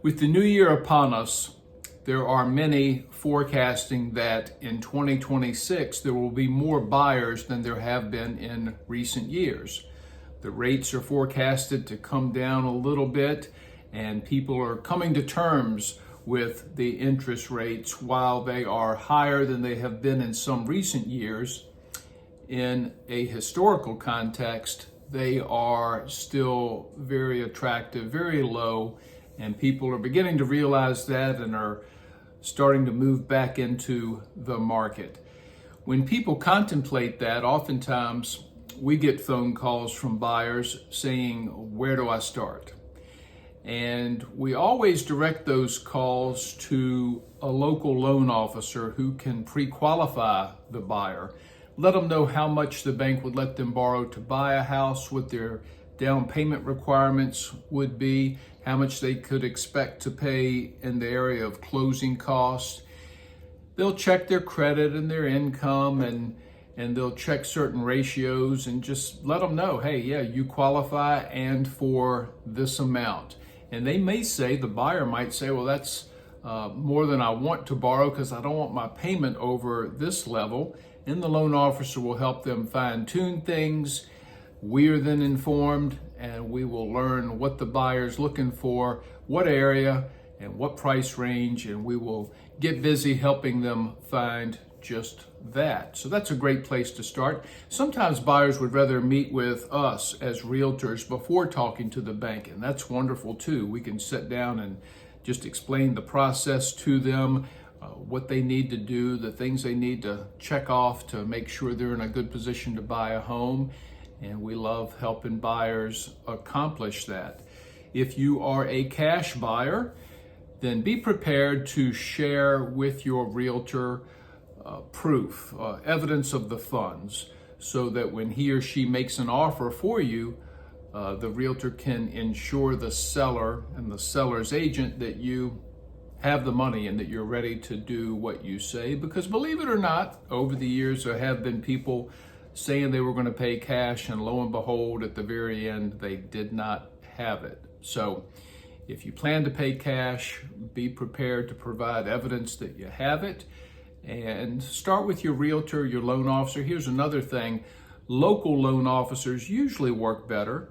With the new year upon us, there are many forecasting that in 2026 there will be more buyers than there have been in recent years. The rates are forecasted to come down a little bit, and people are coming to terms with the interest rates. While they are higher than they have been in some recent years, in a historical context, they are still very attractive, very low, and people are beginning to realize that and are starting to move back into the market. When people contemplate that, oftentimes we get phone calls from buyers saying, "Where do I start?" And we always direct those calls to a local loan officer who can pre-qualify the buyer. Let them know how much the bank would let them borrow to buy a house, what their down payment requirements would be, how much they could expect to pay in the area of closing costs. They'll check their credit and their income, and they'll check certain ratios and just let them know, hey, yeah, you qualify and for this amount. And they may say, the buyer might say, well, that's more than I want to borrow because I don't want my payment over this level. And the loan officer will help them fine tune things. We are then informed, and we will learn what the buyer's looking for, what area and what price range, and we will get busy helping them find just that. So that's a great place to start. Sometimes buyers would rather meet with us as realtors before talking to the bank, and that's wonderful too. We can sit down and just explain the process to them, what they need to do, the things they need to check off to make sure they're in a good position to buy a home. And we love helping buyers accomplish that. If you are a cash buyer, then be prepared to share with your realtor proof, evidence of the funds, so that when he or she makes an offer for you, the realtor can ensure the seller and the seller's agent that you have the money and that you're ready to do what you say. Because believe it or not, over the years there have been people saying they were going to pay cash, and lo and behold, at the very end, they did not have it. So if you plan to pay cash, be prepared to provide evidence that you have it, and start with your realtor, your loan officer. Here's another thing. Local loan officers usually work better.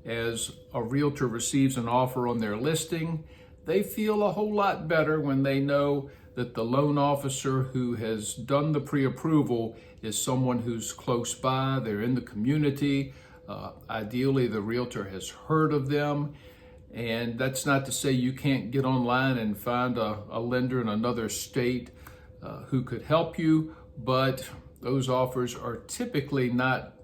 As a realtor receives an offer on their listing, they feel a whole lot better when they know that the loan officer who has done the pre-approval is someone who's close by, they're in the community. Ideally, the realtor has heard of them. And that's not to say you can't get online and find a lender in another state who could help you, but those offers are typically not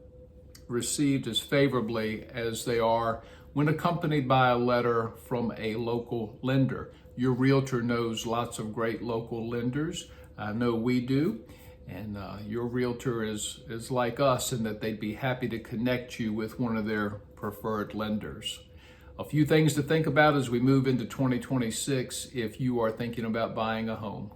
received as favorably as they are when accompanied by a letter from a local lender. Your realtor knows lots of great local lenders. I know we do. And your realtor is like us in that they'd be happy to connect you with one of their preferred lenders. A few things to think about as we move into 2026 if you are thinking about buying a home.